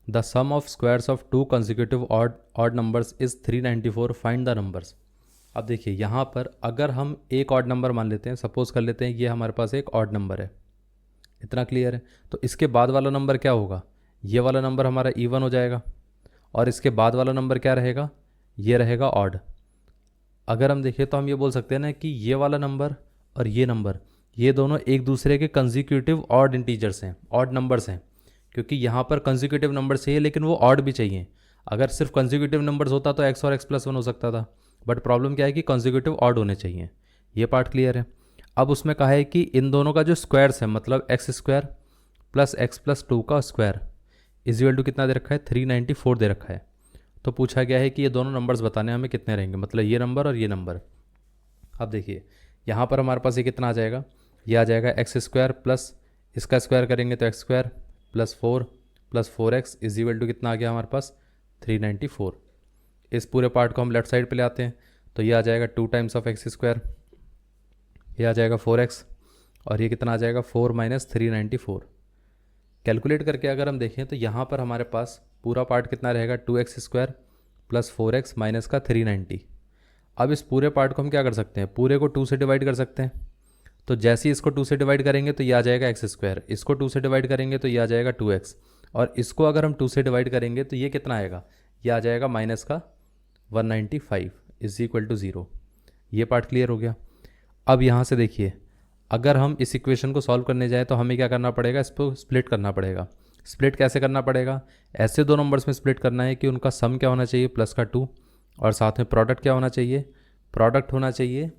The sum of squares of two consecutive odd numbers is 394, find the numbers. अब देखिए यहाँ पर अगर हम एक ऑड नंबर मान लेते हैं, सपोज कर लेते हैं ये हमारे पास एक ऑड नंबर है, इतना क्लियर है। तो इसके बाद वाला नंबर क्या होगा, ये वाला नंबर हमारा इवन हो जाएगा, और इसके बाद वाला नंबर क्या रहेगा, ये रहेगा ऑड। अगर हम देखें तो हम ये बोल सकते हैं ना कि ये वाला नंबर और ये नंबर, ये दोनों एक दूसरे के कंसेक्यूटिव ऑड इंटीजर्स हैं, ऑड नंबर्स हैं, क्योंकि यहाँ पर कंसेक्यूटिव नंबर चाहिए लेकिन वो ऑड भी चाहिए। अगर सिर्फ कंसेक्यूटिव नंबर्स होता तो x और x+1 हो सकता था, बट प्रॉब्लम क्या है कि कंसेक्यूटिव ऑड होने चाहिए। ये पार्ट क्लियर है। अब उसमें कहा है कि इन दोनों का जो स्क्वायर्स है, मतलब x² प्लस x+2 का स्क्वायर इज इक्वल टू कितना दे रखा है, 394 दे रखा है। तो पूछा गया है कि ये दोनों नंबर्स बताने हमें कितने रहेंगे, मतलब ये नंबर और ये नंबर। अब देखिए यहाँ पर हमारे पास ये कितना आ जाएगा, ये आ जाएगा x² प्लस इसका स्क्वायर करेंगे तो x² plus 4 plus 4x is equal to कितना आ गया हमारे पास, 394। इस पूरे पार्ट को हम लेफ्ट साइड पे ले आते हैं तो ये आ जाएगा 2 टाइम्स ऑफ x², ये आ जाएगा 4x, और ये कितना आ जाएगा 4 - 394। कैलकुलेट करके अगर हम देखें तो यहाँ पर हमारे पास पूरा पार्ट कितना रहेगा, 2x² प्लस 4x माइनस का 390। अब इस पूरे पार्ट को हम क्या कर सकते हैं, पूरे को 2 से डिवाइड कर सकते हैं। तो जैसे ही इसको 2 से डिवाइड करेंगे तो ये आ जाएगा x², इसको 2 से डिवाइड करेंगे तो ये आ जाएगा 2x, और इसको अगर हम 2 से डिवाइड करेंगे तो ये कितना आएगा, ये आ जाएगा माइनस का 195 इज इक्वल टू 0। ये पार्ट क्लियर हो गया। अब यहाँ से देखिए अगर हम इस इक्वेशन को सॉल्व करने जाएँ तो हमें क्या करना पड़ेगा, इसको स्प्लिट करना पड़ेगा। स्प्लिट कैसे करना पड़ेगा, ऐसे दो नंबर्स में स्प्लिट करना है कि उनका सम क्या होना चाहिए, +2, और साथ में प्रोडक्ट क्या होना चाहिए, प्रोडक्ट होना चाहिए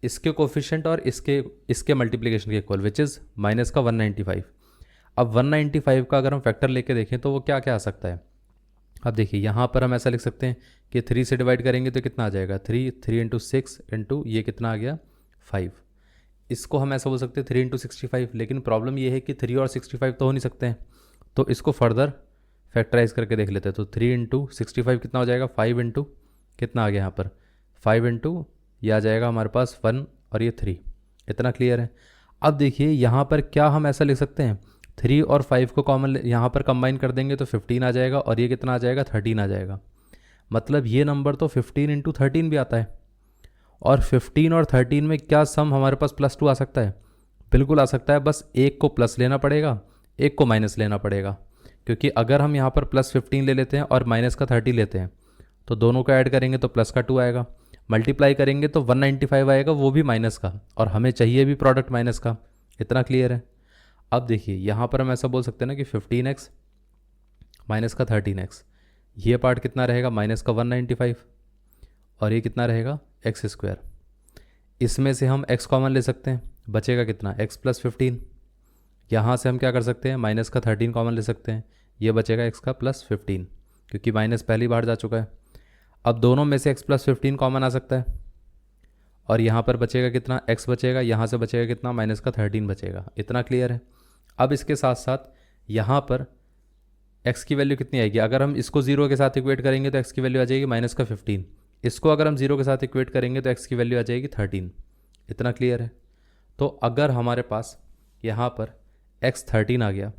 इसके कोफिशिएंट और इसके मल्टीप्लिकेशन के इक्वल, विच इज़ माइनस का 195। अब 195 का अगर हम फैक्टर लेके देखें तो वो क्या क्या आ सकता है। अब देखिए यहाँ पर हम ऐसा लिख सकते हैं कि 3 से डिवाइड करेंगे तो कितना आ जाएगा, 3 × 6 इंटू ये कितना आ गया 5। इसको हम ऐसा बोल सकते हैं 3 × 65, लेकिन प्रॉब्लम ये है कि 3 और 65 तो हो नहीं सकते हैं, तो इसको फर्दर फैक्टराइज करके देख लेते हैं। तो 3 × 65 कितना हो जाएगा, 5 इंटू कितना आ गया यहाँ पर 5 इंटू ये आ जाएगा हमारे पास 1 और ये 3। इतना क्लियर है। अब देखिए यहाँ पर क्या हम ऐसा लिख सकते हैं, 3 और 5 को कॉमन यहाँ पर कंबाइन कर देंगे तो 15 आ जाएगा, और ये कितना आ जाएगा 13 आ जाएगा। मतलब ये नंबर तो 15 × 13 भी आता है। और 15 और 13 में क्या सम हमारे पास +2 आ सकता है, बिल्कुल आ सकता है। बस एक को प्लस लेना पड़ेगा, एक को माइनस लेना पड़ेगा, क्योंकि अगर हम यहाँ पर +15 ले लेते हैं और माइनस का 30 लेते हैं तो दोनों को ऐड करेंगे तो +2 आएगा, मल्टीप्लाई करेंगे तो 195 आएगा, वो भी माइनस का, और हमें चाहिए भी प्रोडक्ट माइनस का। इतना क्लियर है। अब देखिए यहाँ पर हम ऐसा बोल सकते हैं ना कि 15x माइनस का 13x, ये पार्ट कितना रहेगा, माइनस का 195, और ये कितना रहेगा x²। इसमें से हम x कॉमन ले सकते हैं, बचेगा कितना x + 15। यहाँ से हम क्या कर सकते हैं, माइनस का 13 कॉमन ले सकते हैं, ये बचेगा x का +15, क्योंकि माइनस पहली बार जा चुका है। अब दोनों में से x + 15 कॉमन आ सकता है, और यहाँ पर बचेगा कितना, x बचेगा, यहाँ से बचेगा कितना, माइनस का 13 बचेगा। इतना क्लियर है। अब इसके साथ साथ यहाँ पर x की वैल्यू कितनी आएगी, अगर हम इसको 0 के साथ इक्वेट करेंगे तो x की वैल्यू आ जाएगी -15। इसको अगर हम 0 के साथ इक्वेट करेंगे तो x की वैल्यू आ जाएगी 13। इतना क्लियर है। तो अगर हमारे पास यहाँ पर x 13 आ गया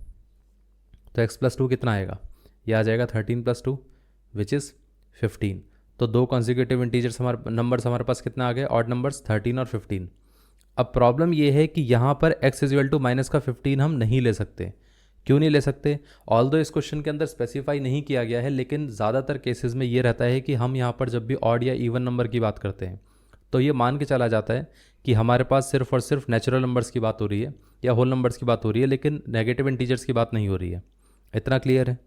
तो x + 2 कितना आएगा, यह आ जाएगा 13 + 2 विच इज़ 15। तो दो कॉन्जिक्यूटिव इंटीजर्स नंबर्स हमारे पास कितना आ गए, ऑड नंबर्स 13 और 15। अब प्रॉब्लम ये है कि यहाँ पर x = -15 हम नहीं ले सकते। क्यों नहीं ले सकते, ऑल्दो इस क्वेश्चन के अंदर स्पेसिफाई नहीं किया गया है, लेकिन ज़्यादातर केसेस में ये रहता है कि हम यहाँ पर जब भी ऑड या इवन नंबर की बात करते हैं तो ये मान के चला जाता है कि हमारे पास सिर्फ और सिर्फ नेचुरल नंबर्स की बात हो रही है या होल नंबर्स की बात हो रही है, लेकिन नेगेटिव इंटीजर्स की बात नहीं हो रही है। इतना क्लियर है।